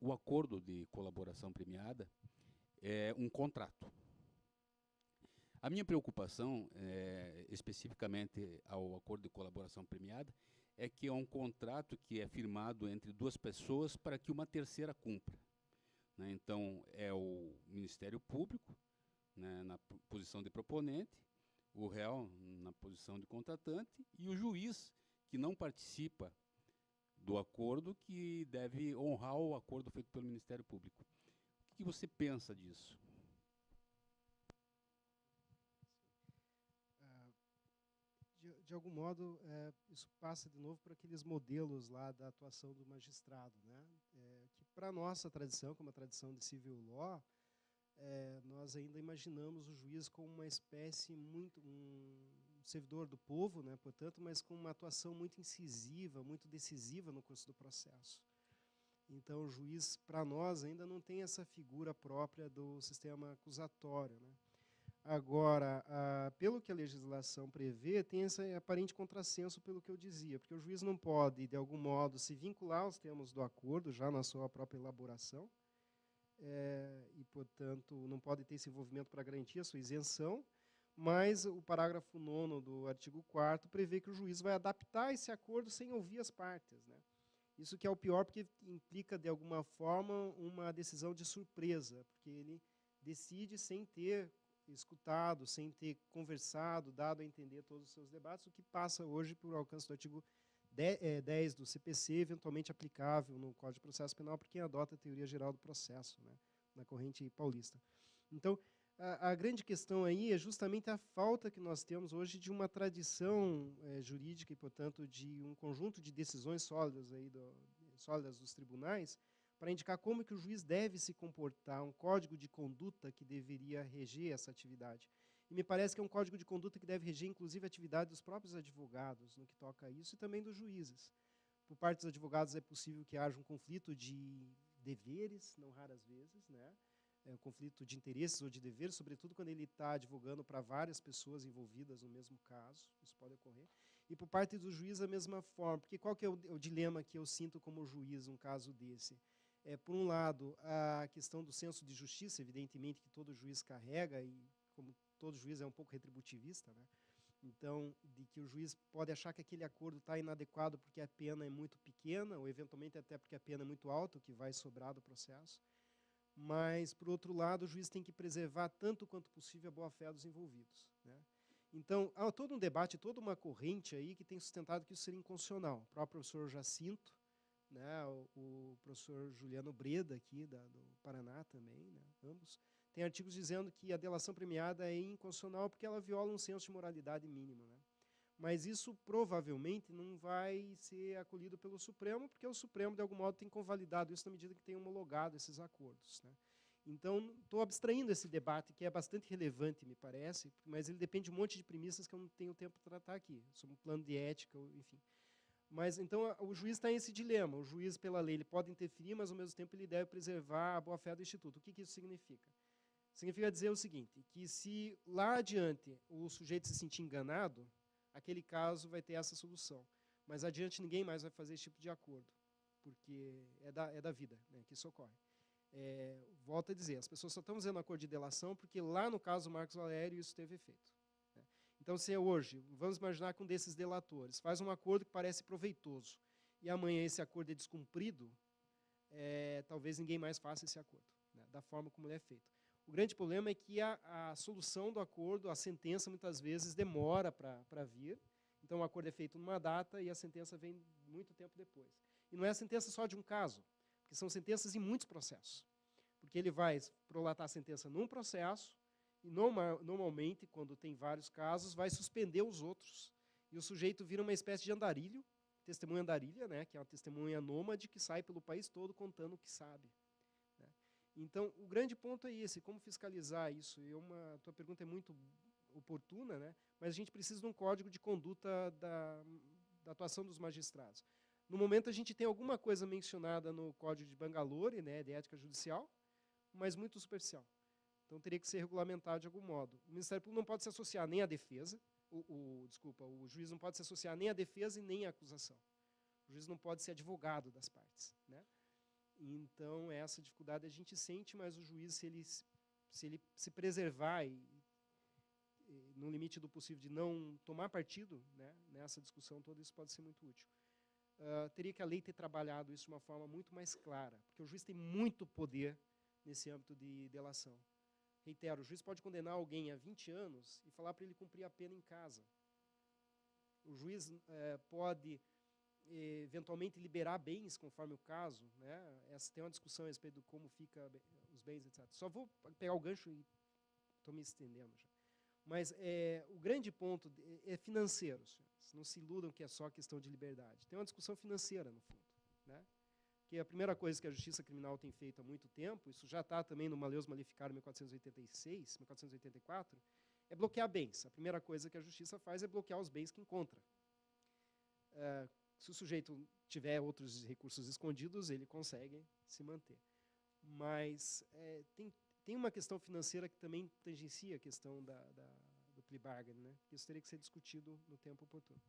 o acordo de colaboração premiada é um contrato. A minha preocupação, especificamente ao acordo de colaboração premiada, é que é um contrato que é firmado entre duas pessoas para que uma terceira cumpra, né? Então, é o Ministério Público, né, na posição de proponente, o réu na posição de contratante e o juiz, que não participa do acordo, que deve honrar o acordo feito pelo Ministério Público. O que você pensa disso? De algum modo, isso passa de novo para aqueles modelos lá da atuação do magistrado, né? Que para a nossa tradição, como a tradição de civil law, nós ainda imaginamos o juiz como uma espécie um servidor do povo, né? Portanto, mas com uma atuação muito incisiva, muito decisiva no curso do processo. Então, o juiz, para nós, ainda não tem essa figura própria do sistema acusatório, né? Agora, pelo que a legislação prevê, tem esse aparente contrassenso pelo que eu dizia, porque o juiz não pode, de algum modo, se vincular aos termos do acordo, já na sua própria elaboração, e, portanto, não pode ter esse envolvimento para garantir a sua isenção, mas o parágrafo 9º do artigo 4º prevê que o juiz vai adaptar esse acordo sem ouvir as partes, né? Isso que é o pior, porque implica, de alguma forma, uma decisão de surpresa, porque ele decide sem ter escutado, sem ter conversado, dado a entender todos os seus debates, o que passa hoje por alcance do artigo 10 do CPC, eventualmente aplicável no Código de Processo Penal, por quem adota a teoria geral do processo, né, na corrente paulista. Então, a grande questão aí é justamente a falta que nós temos hoje de uma tradição jurídica e, portanto, de um conjunto de decisões sólidas, sólidas dos tribunais, para indicar como que o juiz deve se comportar, um código de conduta que deveria reger essa atividade. E me parece que é um código de conduta que deve reger, inclusive, a atividade dos próprios advogados, no que toca a isso, e também dos juízes. Por parte dos advogados é possível que haja um conflito de deveres, não raras vezes, né? Um conflito de interesses ou de deveres, sobretudo quando ele está advogando para várias pessoas envolvidas no mesmo caso, isso pode ocorrer. E por parte do juiz a mesma forma, porque qual que é o dilema que eu sinto como juiz num caso desse? Por um lado, a questão do senso de justiça, evidentemente, que todo juiz carrega, e como todo juiz é um pouco retributivista, né? Então, de que o juiz pode achar que aquele acordo está inadequado porque a pena é muito pequena, ou eventualmente até porque a pena é muito alta, o que vai sobrar do processo. Mas, por outro lado, o juiz tem que preservar tanto quanto possível a boa-fé dos envolvidos, né? Então, há todo um debate, toda uma corrente aí que tem sustentado que isso seria inconstitucional. O próprio professor Jacinto, né, o professor Juliano Breda, aqui do Paraná também, né, ambos, tem artigos dizendo que a delação premiada é inconstitucional porque ela viola um senso de moralidade mínimo, né? Mas isso provavelmente não vai ser acolhido pelo Supremo, porque o Supremo, de algum modo, tem convalidado isso na medida que tem homologado esses acordos, né? Então, estou abstraindo esse debate, que é bastante relevante, me parece, mas ele depende de um monte de premissas que eu não tenho tempo para tratar aqui, sobre um plano de ética, enfim. Mas, então, o juiz está em esse dilema. O juiz, pela lei, ele pode interferir, mas, ao mesmo tempo, ele deve preservar a boa-fé do Instituto. O que isso significa? Significa dizer o seguinte, que se lá adiante o sujeito se sentir enganado, aquele caso vai ter essa solução. Mas adiante ninguém mais vai fazer esse tipo de acordo, porque é da vida, né, que isso ocorre. Volto a dizer, as pessoas só estão fazendo acordo de delação porque lá no caso Marcos Valério isso teve efeito. Então, se hoje, vamos imaginar que um desses delatores faz um acordo que parece proveitoso e amanhã esse acordo é descumprido, talvez ninguém mais faça esse acordo, né, da forma como ele é feito. O grande problema é que a solução do acordo, a sentença, muitas vezes demora para vir. Então, o acordo é feito numa data e a sentença vem muito tempo depois. E não é a sentença só de um caso, porque são sentenças em muitos processos. Porque ele vai prolatar a sentença num processo e, normalmente, quando tem vários casos, vai suspender os outros. E o sujeito vira uma espécie de andarilho, testemunha andarilha, né, que é uma testemunha nômade que sai pelo país todo contando o que sabe. Então, o grande ponto é esse, como fiscalizar isso? A tua pergunta é muito oportuna, né? Mas a gente precisa de um código de conduta da atuação dos magistrados. No momento, a gente tem alguma coisa mencionada no Código de Bangalore, né, de ética judicial, mas muito superficial. Então, teria que ser regulamentado de algum modo. O Ministério Público não pode se associar nem à defesa, o juiz não pode se associar nem à defesa e nem à acusação. O juiz não pode ser advogado das partes, né? Então, essa dificuldade a gente sente, mas o juiz, se ele se preservar e no limite do possível, de não tomar partido, né, nessa discussão toda, isso pode ser muito útil. Teria que a lei ter trabalhado isso de uma forma muito mais clara, porque o juiz tem muito poder nesse âmbito de delação. Reitero, o juiz pode condenar alguém a 20 anos e falar para ele cumprir a pena em casa. O juiz pode, eventualmente, liberar bens, conforme o caso. Né? Tem uma discussão a respeito de como fica os bens, etc. Só vou pegar o gancho e estou me estendendo já. Mas o grande ponto é financeiro, senhores. Não se iludam que é só questão de liberdade. Tem uma discussão financeira, no fundo. Né? Que a primeira coisa que a Justiça Criminal tem feito há muito tempo, isso já está também no Maleus Maleficarum 1486, 1484, é bloquear bens. A primeira coisa que a Justiça faz é bloquear os bens que encontra. Se o sujeito tiver outros recursos escondidos, ele consegue se manter. Mas tem uma questão financeira que também tangencia a questão do plea bargain, né? Isso teria que ser discutido no tempo oportuno.